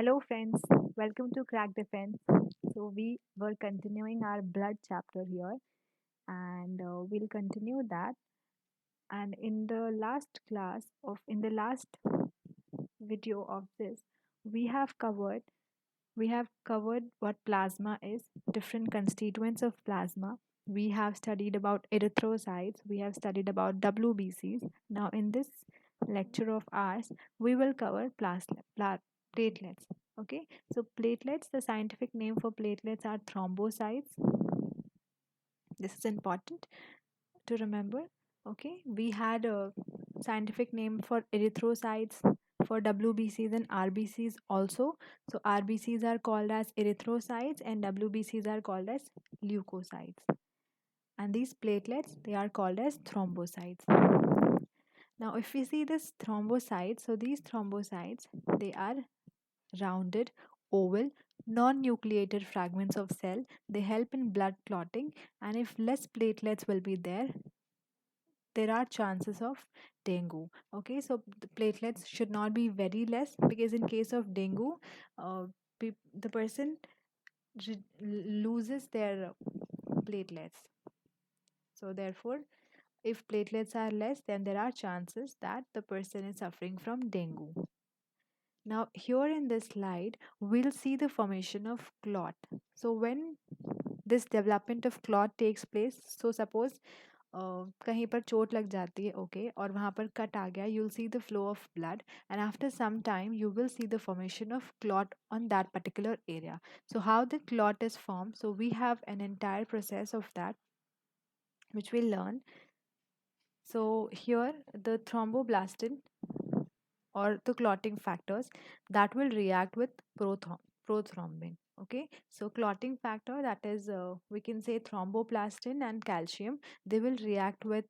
Hello, friends. Welcome to Crack Defense. So, we were continuing our blood chapter here, and we'll continue that. And in the last video of this, we have covered we have covered what plasma is, different constituents of plasma. We have studied about erythrocytes. We have studied about WBCs. Now, in this lecture of ours, we will cover platelets. Okay, so platelets, the scientific name for platelets are thrombocytes. This is important to remember. Okay, we had a scientific name for erythrocytes, for WBCs and RBCs also. So RBCs are called as erythrocytes and WBCs are called as leukocytes. And these platelets, they are called as thrombocytes. Now if we see this thrombocytes, so these thrombocytes, they are rounded, oval, non-nucleated fragments of cell. They help in blood clotting, and if less platelets will be there are chances of dengue. Okay, so the platelets should not be very less, because in case of dengue, uh, the person loses their platelets. So therefore, if platelets are less, then there are chances that the person is suffering from dengue. Now here in this slide, we'll see the formation of clot. So when this development of clot takes place, so suppose कहीं पर चोट लग जाती है, okay, और वहाँ पर cut आ गया, you'll see the flow of blood, and after some time you will see the formation of clot on that particular area. So how the clot is formed, so we have an entire process of that which we'll learn. So here the thromboblastin, or the clotting factors, that will react with prothrombin. Okay, so clotting factor, that is we can say thromboplastin and calcium, they will react with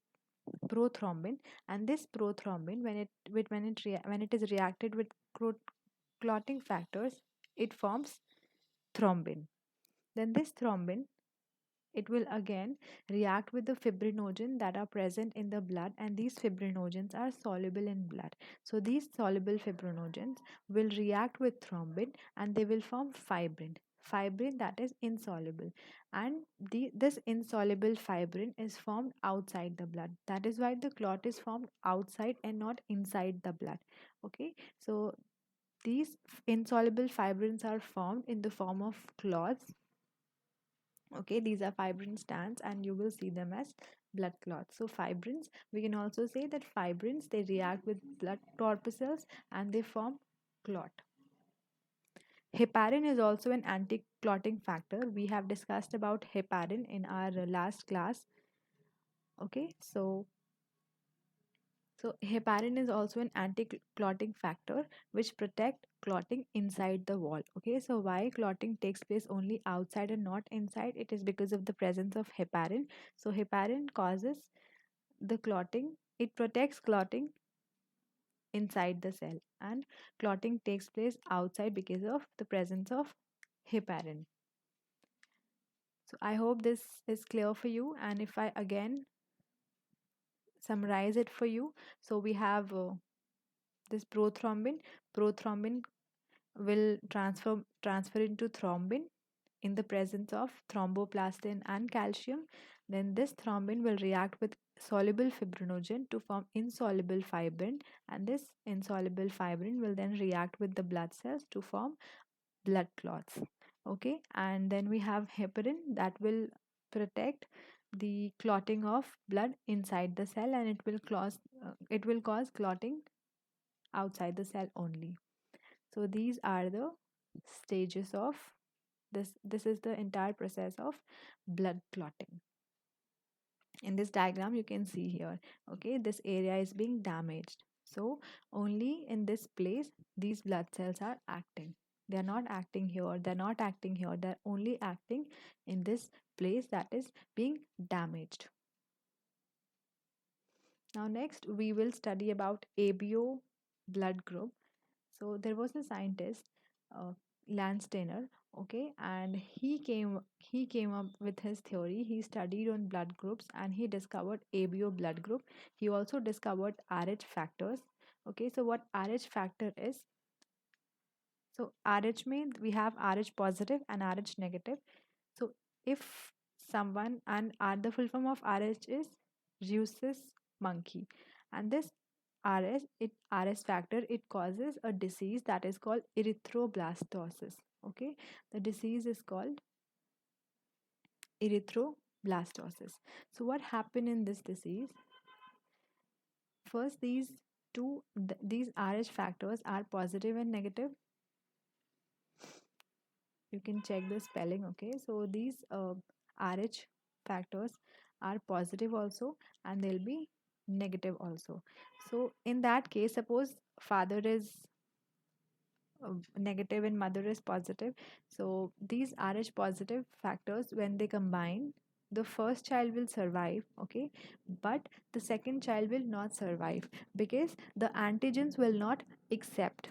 prothrombin, and this prothrombin, when it is reacted with clotting factors, it forms thrombin. Then this thrombin, it will again react with the fibrinogen that are present in the blood, and these fibrinogens are soluble in blood. So these soluble fibrinogens will react with thrombin and they will form fibrin that is insoluble, and this insoluble fibrin is formed outside the blood. That is why the clot is formed outside and not inside the blood. Okay, so these insoluble fibrins are formed in the form of clots. Okay, these are fibrin strands and you will see them as blood clots. So fibrins, we can also say that fibrins, they react with blood corpuscles and they form clot. Heparin is also an anti-clotting factor. We have discussed about heparin in our last class. Okay, so heparin is also an anti-clotting factor which protect clotting inside the wall. Okay, so why clotting takes place only outside and not inside? It is because of the presence of heparin. So heparin causes the clotting, it protects clotting inside the cell, and clotting takes place outside because of the presence of heparin. So I hope this is clear for you, and if I again summarize it for you, so we have this prothrombin will transfer into thrombin in the presence of thromboplastin and calcium. Then this thrombin will react with soluble fibrinogen to form insoluble fibrin, and this insoluble fibrin will then react with the blood cells to form blood clots. Okay, and then we have heparin that will protect the clotting of blood inside the cell, and it will cause clotting outside the cell only. So these are the stages of this is the entire process of blood clotting. In this diagram you can see here, okay, this area is being damaged, so only in this place these blood cells are acting. They are not acting here, they're not acting here, they're only acting in this place that is being damaged. Now next we will study about ABO blood group. So there was a scientist, uh, Landsteiner, okay, and he came up with his theory. He studied on blood groups and he discovered ABO blood group. He also discovered RH factors. Okay, so what RH factor is? So RH means we have RH positive and RH negative. So if someone, and the full form of RH is rhesus monkey, and this RS factor, it causes a disease that is called erythroblastosis. Okay, the disease is called erythroblastosis. So what happened in this disease? First, these RH factors are positive and negative. You can check the spelling. Okay, so these RH factors are positive also, and they'll be negative also. So in that case, suppose father is negative and mother is positive, so these RH positive factors, when they combine, the first child will survive, okay, but the second child will not survive because the antigens will not accept,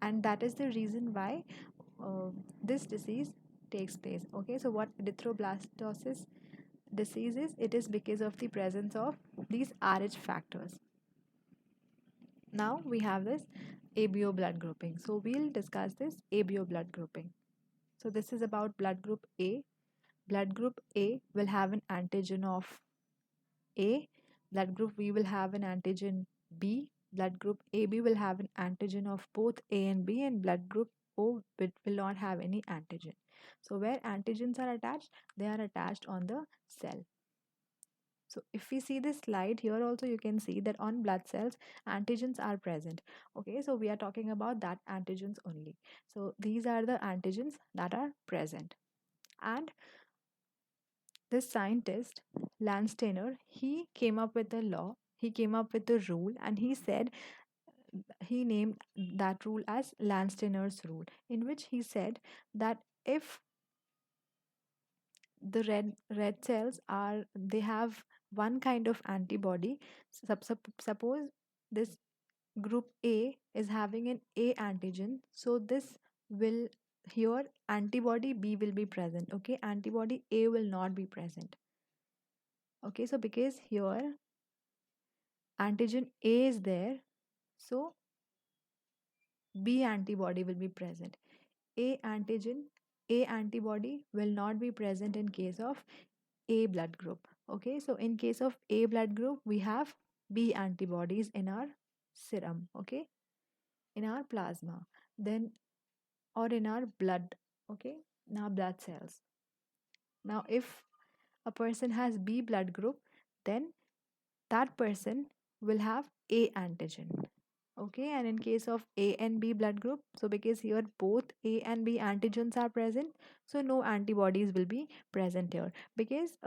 and that is the reason why uh, this disease takes place. Okay, so what erythroblastosis disease is, it is because of the presence of these RH factors. Now we have this ABO blood grouping. So we'll discuss this ABO blood grouping. So this is about blood group A. Blood group A will have an antigen of A. Blood group B will have an antigen B. Blood group AB will have an antigen of both A and B, and blood group O will not have any antigen. So where antigens are attached, they are attached on the cell. So if we see this slide here also, you can see that on blood cells, antigens are present. Okay, so we are talking about that antigens only. So these are the antigens that are present. And this scientist, Landsteiner, he came up with a law, he came up with a rule, and he said, he named that rule as Landsteiner's rule, in which he said that if the red cells are, they have one kind of antibody, suppose this group A is having an A antigen, so this will, here antibody B will be present, okay, antibody A will not be present. Okay, so because here antigen A is there, so B antibody will be present. A antigen, A antibody will not be present in case of A blood group. Okay, so in case of A blood group, we have B antibodies in our serum, okay, in our plasma, then, or in our blood, okay, in our blood cells. Now, if a person has B blood group, then that person will have A antigen. Okay, and in case of A and B blood group, so because here both A and B antigens are present, so no antibodies will be present here. Because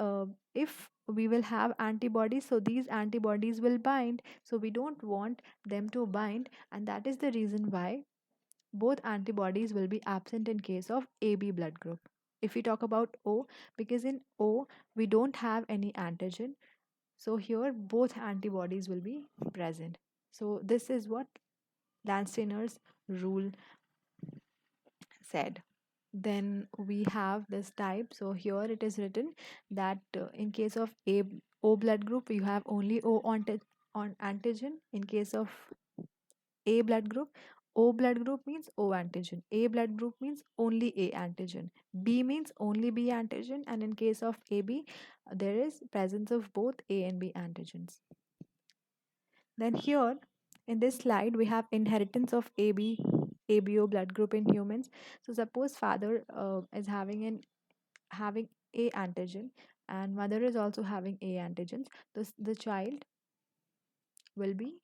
if we will have antibodies, so these antibodies will bind, so we don't want them to bind, and that is the reason why both antibodies will be absent in case of AB blood group. If we talk about O, because in O we don't have any antigen, so here both antibodies will be present. So this is what Landsteiner's rule said. Then we have this type. So here it is written that in case of O blood group, you have only on antigen. In case of A blood group, O blood group means O antigen. A blood group means only A antigen. B means only B antigen. And in case of AB, there is presence of both A and B antigens. Then here in this slide we have inheritance of ABO blood group in humans. So suppose father is having A antigen and mother is also having A antigens. The child will be,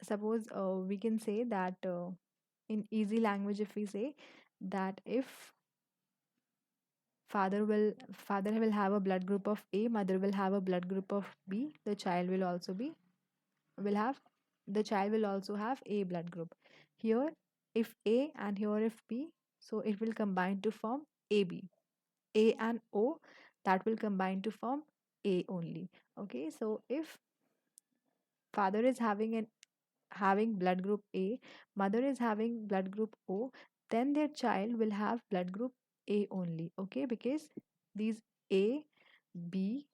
suppose we can say that in easy language, if we say that if father will have a blood group of A, mother will have a blood group of B, the child will also be will have the child will also have A blood group. Here if A and here if B, so it will combine to form AB. A and O, that will combine to form A only. Okay, so if father is having blood group A, mother is having blood group O, then their child will have blood group A only. Okay, because these A, B,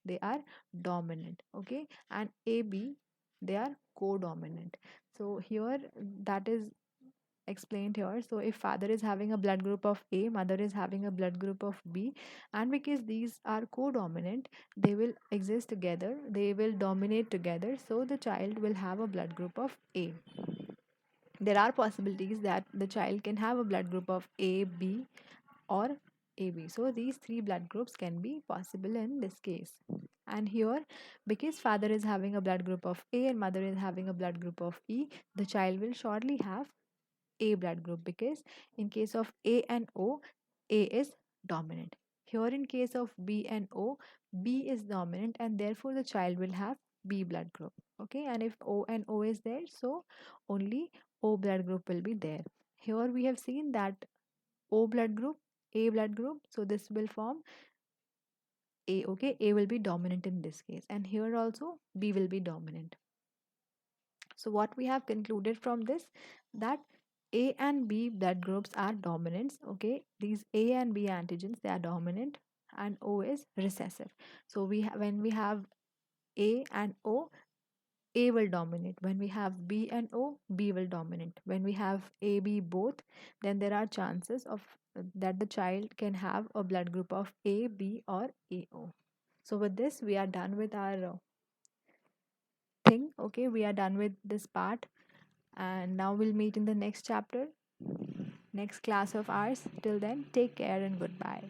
they are dominant. Okay, and AB they are co-dominant. So here that is explained here. So if father is having a blood group of A, mother is having a blood group of B, and because these are co-dominant, they will exist together, they will dominate together, so the child will have a blood group of A. There are possibilities that the child can have a blood group of A, B, or AB. So these three blood groups can be possible in this case. And here, because father is having a blood group of A and mother is having a blood group of E, the child will surely have A blood group, because in case of A and O, A is dominant. Here in case of B and O, B is dominant, and therefore the child will have B blood group. Okay, and if O and O is there, so only O blood group will be there. Here we have seen that O blood group, A blood group, so this will form A. Okay, A will be dominant in this case, and here also B will be dominant. So what we have concluded from this, that A and B blood groups are dominants. Okay, these A and B antigens, they are dominant, and O is recessive. So when we have A and O, A will dominate. When we have B and O, B will dominate. When we have A, B both, then there are chances of that the child can have a blood group of A, B, or AO. So with this, we are done with our thing. Okay, we are done with this part, and now we'll meet in the next chapter, next class of ours. Till then, take care and goodbye.